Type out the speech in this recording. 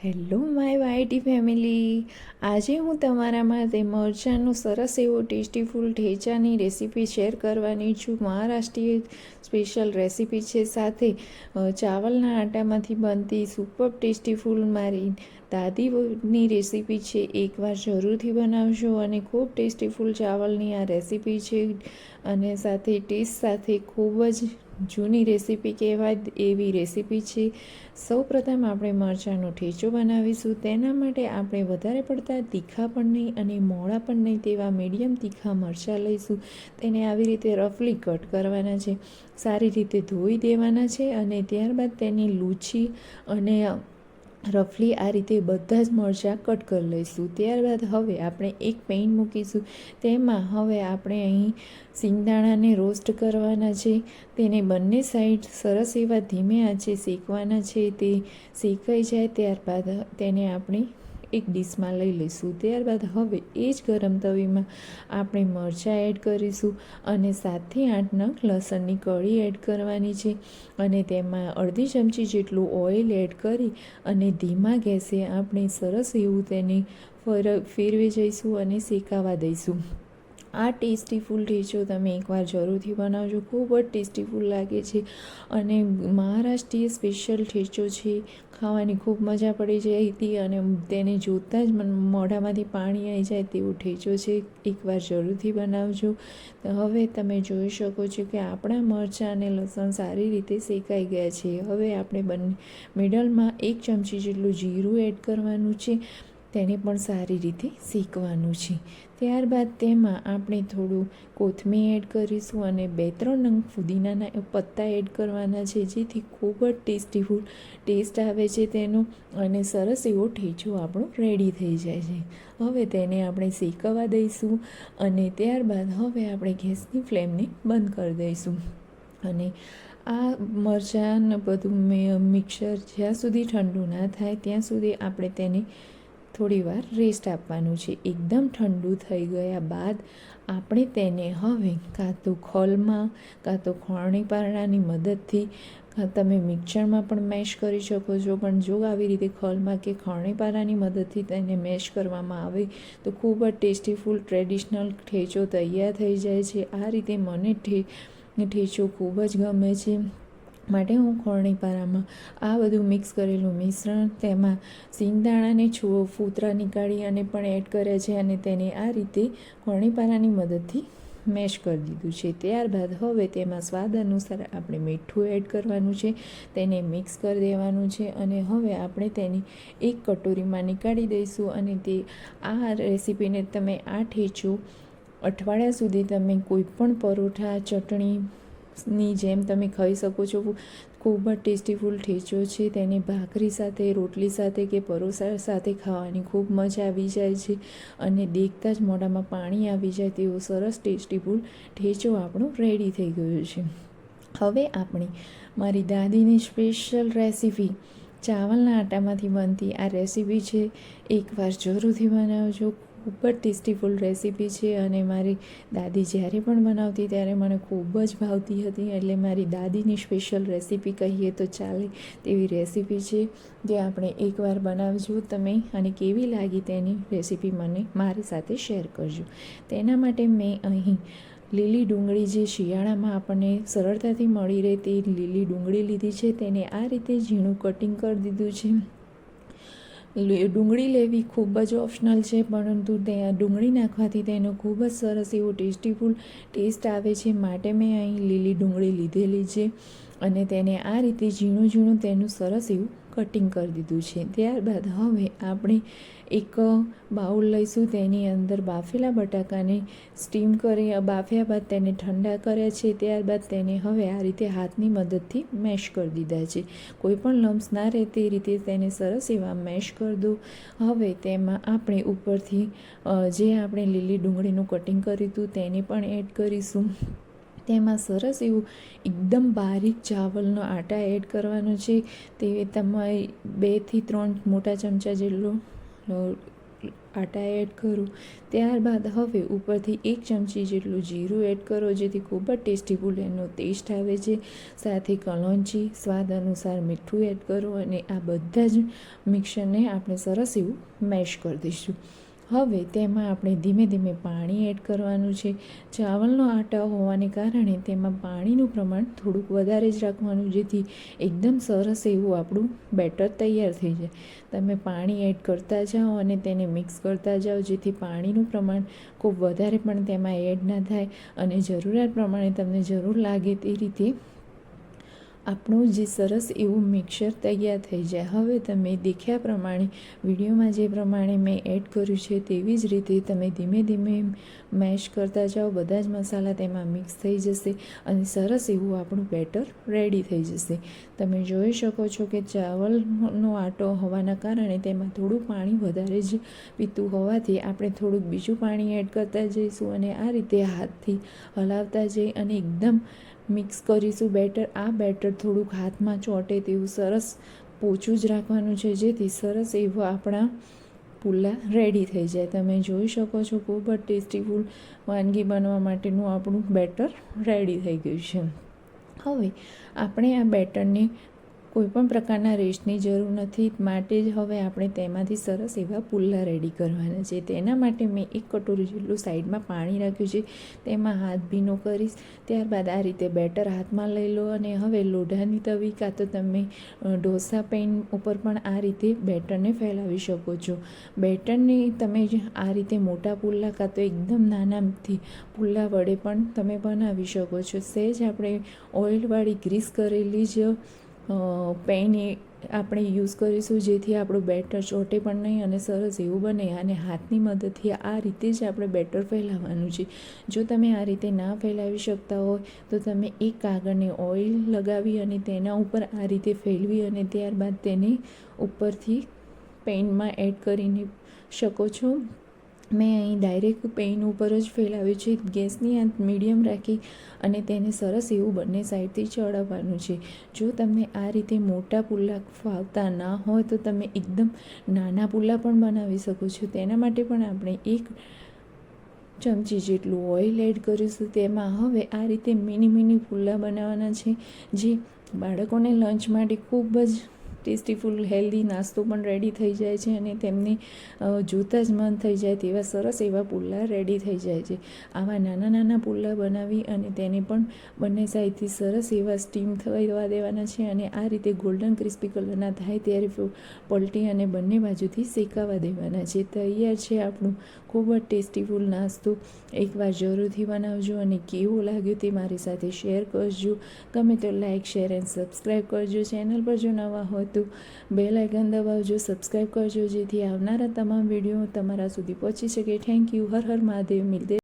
Hello my YT family, આજે હું તમારા માટે મરચાંનું સરસ એવો ટેસ્ટી ફૂલ ઠેચાની રેસીપી શેર કરવાની છું. મહારાષ્ટ્રીય સ્પેશિયલ રેસીપી છે. સાથે ચાવલના આટામાંથી બનતી સુપર ટેસ્ટી ફૂલ મારી દાદીની રેસીપી છે. એકવાર જરૂરથી બનાવજો અને ખૂબ ટેસ્ટી ફૂલ ચાવલની આ રેસીપી છે અને સાથે ટેસ્ટ સાથે ખૂબ જ જૂની રેસીપી કહેવાય એવી રેસીપી છે. સૌપ્રથમ આપણે મરચાંનો ઠેચો બનાવીશું. તેના માટે આપણે વધારે પડતા તીખા પણ નહીં અને મોળા પણ નહીં તેવા મીડિયમ તીખા મરચાં લઈશું. તેને આવી રીતે રફલી કટ કરવાના છે, સારી રીતે ધોઈ દેવાના છે અને ત્યારબાદ તેની લૂછી અને રફલી આ રીતે બધા જ મરચાં કટ કરી લઈશું. ત્યારબાદ હવે આપણે એક પેન મૂકીશું. તેમાં હવે આપણે અહીં સિંગદાણાને રોસ્ટ કરવાના છે. તેને બંને સાઈડ સરસ એવા ધીમે આંચે શેકવાના છે. તે શેકાઈ જાય ત્યારબાદ તેને આપણે એક ડીશમાં લઈ લઈશું. ત્યારબાદ હવે એ જ ગરમ તવીમાં આપણે મરચાં એડ કરીશું અને 7થી 8 નંગ લસણની કળી એડ કરવાની છે અને તેમાં અડધી ચમચી જેટલું ઓઇલ એડ કરી અને ધીમા ગેસે આપણે સરસ એવું તેને ફેરવી જઈશું અને શેકાવા દઈશું. આ ટેસ્ટી ફૂલ ઠેચો તમે એકવાર જરૂરથી બનાવજો, ખૂબ જ ટેસ્ટી ફૂલ લાગે છે અને મહારાષ્ટ્રીય સ્પેશિયલ ઠેચો છે. ખાવાની ખૂબ મજા પડી જાય હતી અને તેને જોતાં જ મોઢામાંથી પાણી આવી જાય તેવો ઠેચો છે. એકવાર જરૂરથી બનાવજો. હવે તમે જોઈ શકો છો કે આપણા મરચાં અને લસણ સારી રીતે શેકાઈ ગયા છે. હવે આપણે બંને મિડલમાં 1 ચમચી જેટલું જીરું એડ કરવાનું છે. તેને પણ સારી રીતે શેકવાનું છે. ત્યારબાદ તેમાં આપણે થોડું કોથમીર એડ કરીશું અને 2-3 નંગ ફુદીનાના પત્તા એડ કરવાના છે, જેથી ખૂબ જ ટેસ્ટી ફૂડ ટેસ્ટ આવે છે તેનો અને સરસ એવો ઠેચો આપણો રેડી થઈ જાય છે. હવે તેને આપણે શેકવા દઈશું અને ત્યારબાદ હવે આપણે ગેસની ફ્લેમને બંધ કરી દઈશું અને આ મરચાં બધું મિક્સર જ્યાં સુધી ઠંડુ ના થાય ત્યાં સુધી આપણે તેને થોડીવાર રેસ્ટ આપવાનું છે. એકદમ ઠંડુ થઈ ગયા બાદ આપણે તેને હવે કાં તો ખોલમાં કાં તો ખોરણી પારણાની મદદથી તમે મિક્સરમાં પણ મેશ કરી શકો છો, પણ જો આવી રીતે ખોલમાં કે ખોરણી પારાની મદદથી તેને મેશ કરવામાં આવે તો ખૂબ જ ટેસ્ટી ફૂલ ટ્રેડિશનલ ઠેચો તૈયાર થઈ જાય છે. આ રીતે મને ઠેચો ખૂબ જ ગમે છે, માટે હું ખોરણી પારામાં આ બધું મિક્સ કરેલું મિશ્રણ તેમાં સિંગદાણાને ફૂતરા નીકાળી અને પણ એડ કર્યા છે અને તેને આ રીતે ખોરણી પારાની મદદથી મેશ કરી દીધું છે. ત્યારબાદ હવે તેમાં સ્વાદ અનુસાર આપણે મીઠું એડ કરવાનું છે. તેને મિક્સ કરી દેવાનું છે અને હવે આપણે તેને એક કટોરીમાં નીકાળી દઈશું અને તે આ રેસીપીને તમે આ ઠેચો અઠવાડિયા સુધી તમે કોઈ પણ પરોઠા ચટણીની જેમ તમે ખાઈ શકો છો. ખૂબ જ ટેસ્ટી ફૂલ ઠેચો છે. તેને ભાખરી સાથે, રોટલી સાથે કે પરોઠા સાથે ખાવાની ખૂબ મજા આવી જાય છે અને દેખતા જ મોઢામાં પાણી આવી જાય તેવો સરસ ટેસ્ટી ફૂલ ઠેચો આપણો રેડી થઈ ગયો છે. હવે આપણે મારી દાદીની સ્પેશિયલ રેસીપી ચાવલના આટામાંથી બનતી આ રેસીપી છે. એકવાર જરૂરથી બનાવજો. ખૂબ જ ટેસ્ટી ફૂલ રેસીપી છે અને મારી દાદી જ્યારે પણ બનાવતી ત્યારે મને ખૂબ જ ભાવતી હતી, એટલે મારી દાદીની સ્પેશિયલ રેસીપી કહીએ તો ચાલે તેવી રેસીપી છે, જે આપણે એકવાર બનાવજો તમે અને કેવી લાગી તેની રેસીપી મને મારી સાથે શેર કરજો. તેના માટે મેં અહીં લીલી ડુંગળી, જે શિયાળામાં આપણને સરળતાથી મળી રહે તે લીલી ડુંગળી લીધી છે. તેને આ રીતે ઝીણું કટિંગ કરી દીધું છે. ડુંગળી લેવી ખૂબ જ ઓપ્શનલ છે, પરંતુ તે ડુંગળી નાખવાથી તેનો ખૂબ જ સરસ એવો ટેસ્ટી ફૂલ ટેસ્ટ આવે છે, માટે મેં અહીં લીલી ડુંગળી લીધેલી છે અને તેને આ રીતે ઝીણું ઝીણું તેનું સરસ એવું કટિંગ કરી દીધું છે. ત્યારબાદ હવે આપણે એક બાઉલ લઈશું. તેની અંદર બાફેલા બટાકાને સ્ટીમ કરી બાફ્યા બાદ તેને ઠંડા કર્યા છે. ત્યારબાદ તેને હવે આ રીતે હાથની મદદથી મેશ કરી દીધા છે. કોઈ પણ લમ્સ ના રહે તે રીતે તેને સરસ એવા મેશ કરી દો. હવે તેમાં આપણે ઉપરથી જે આપણે લીલી ડુંગળીનું કટિંગ કર્યું હતું તેને પણ એડ કરીશું. તેમાં સરસ એવું એકદમ બારીક ચાવલનો આટા એડ કરવાનો છે. તે તમારે 2 થી 3 મોટા ચમચા જેટલો આટા એડ કરો. ત્યારબાદ હવે ઉપરથી 1 ચમચી જેટલું જીરું એડ કરો, જેથી ખૂબ જ ટેસ્ટીફુલ એનો ટેસ્ટ આવે છે. સાથે કલોંજી, સ્વાદ અનુસાર મીઠું એડ કરો અને આ બધા જ મિક્સરને આપણે સરસ એવું મેશ કરી દઈશું. હવે તેમાં આપણે ધીમે ધીમે પાણી એડ કરવાનું છે. ચાવલનો આટા હોવાને કારણે તેમાં પાણીનું પ્રમાણ થોડુંક વધારે જ રાખવાનું, જેથી એકદમ સરસ એવું આપણું બેટર તૈયાર થઈ જાય. તમે પાણી એડ કરતા જાઓ અને તેને મિક્સ કરતા જાઓ, જેથી પાણીનું પ્રમાણ ખૂબ વધારે પણ તેમાં એડ ના થાય અને જરૂરિયાત પ્રમાણે તમને જરૂર લાગે તે રીતે આપણું જે સરસ એવું મિક્સર તૈયાર થઈ જાય. હવે તમે દેખ્યા પ્રમાણે વિડીયોમાં જે પ્રમાણે મેં એડ કર્યું છે તેવી જ રીતે તમે ધીમે ધીમે મેશ કરતા જાઓ. બધા જ મસાલા તેમાં મિક્સ થઈ જશે અને સરસ એવું આપણું બેટર રેડી થઈ જશે. તમે જોઈ શકો છો કે ચાવલનો આટો હોવાના કારણે તેમાં થોડું પાણી વધારે જ પીતું હોવાથી આપણે થોડુંક બીજું પાણી એડ કરતા જઈશું અને આ રીતે હાથથી હલાવતા જઈ અને એકદમ મિક્સ કરીશું બેટર. આ બેટર થોડુંક હાથમાં ચોંટે તેવું સરસ પોચું જ રાખવાનું છે, જેથી સરસ એવા આપણા પુલ્લા રેડી થઈ જાય. તમે જોઈ શકો છો ખૂબ જ ટેસ્ટીફુલ વાનગી બનવા માટેનું આપણું બેટર રેડી થઈ ગયું છે. હવે આપણે આ બેટરને કોઈપણ પ્રકારના રેસ્ટની જરૂર નથી, માટે જ હવે આપણે તેમાંથી સરસ એવા પુલ્લા રેડી કરવાના છે. તેના માટે મેં 1 કટોરી જેટલું સાઈડમાં પાણી રાખ્યું છે, તેમાં હાથ ભીનો કરીશ. ત્યારબાદ આ રીતે બેટર હાથમાં લઈ લો અને હવે લોઢાની તવી કાં તો તમે ઢોસા પેન ઉપર પણ આ રીતે બેટરને ફેલાવી શકો છો. બેટરને તમે આ રીતે મોટા પુલ્લા કાં તો એકદમ નાનાથી પુલ્લા વડે પણ તમે બનાવી શકો છો. સહેજ આપણે ઓઇલવાળી ગ્રીસ કરેલી જ પેન આપણે યુઝ કરીશું, જેથી આપણું બેટર ચોટે પણ નહીં અને સરસ એવું બને. અને હાથની મદદથી આ રીતે જ આપણે બેટર ફેલાવવાનું છે. જો તમે આ રીતે ના ફેલાવી શકતા હોય તો તમે એક કાગળને ઓઇલ લગાવી અને તેના ઉપર આ રીતે ફેરવી અને ત્યારબાદ તેને ઉપરથી પેનમાં એડ કરીને શકો છો. મેં અહીં ડાયરેક્ટ પેન ઉપર જ ફેલાવ્યું છે. ગેસની આંચ મીડિયમ રાખી અને તેને સરસ એવું બંને સાઈડથી ચડાવવાનું છે. જો તમને આ રીતે મોટા પુલ્લા ફાવતા ના હોય તો તમે એકદમ નાના પુલ્લા પણ બનાવી શકો છો. તેના માટે પણ આપણે 1 ચમચી જેટલું ઓઇલ એડ કરીશું. તેમાં હવે આ રીતે મિની પુલ્લા બનાવવાના છે, જે બાળકોને લંચ માટે ખૂબ જ ટેસ્ટીફુલ હેલ્ધી નાસ્તો પણ રેડી થઈ જાય છે અને તેમને જોતાં જ મન થઈ જાય તેવા સરસ એવા પુલ્લા રેડી થઈ જાય છે. આવા નાના નાના પુલ્લા બનાવી અને તેને પણ બંને સાઈડથી સરસ એવા સ્ટીમ થવા દેવાના છે અને આ રીતે ગોલ્ડન ક્રિસ્પી કલરના થાય ત્યારે પલટી અને બંને બાજુથી શેકાવા દેવાના છે. તૈયાર છે આપણું ખૂબ જ ટેસ્ટીફુલ નાસ્તો. એકવાર જરૂરથી બનાવજો અને કેવું લાગ્યું તે મારી સાથે શેર કરજો. ગમે તો લાઇક, શેર એન્ડ સબસ્ક્રાઈબ કરજો. ચેનલ પર જો નવા હોય તો બેલ આઇકન દબાવજો, સબસ્ક્રાઈબ કરજો, જેથી આવનારા તમામ વિડીયો તમારા સુધી પહોંચી શકે. Thank you. હર હર મહાદેવ. મિલતે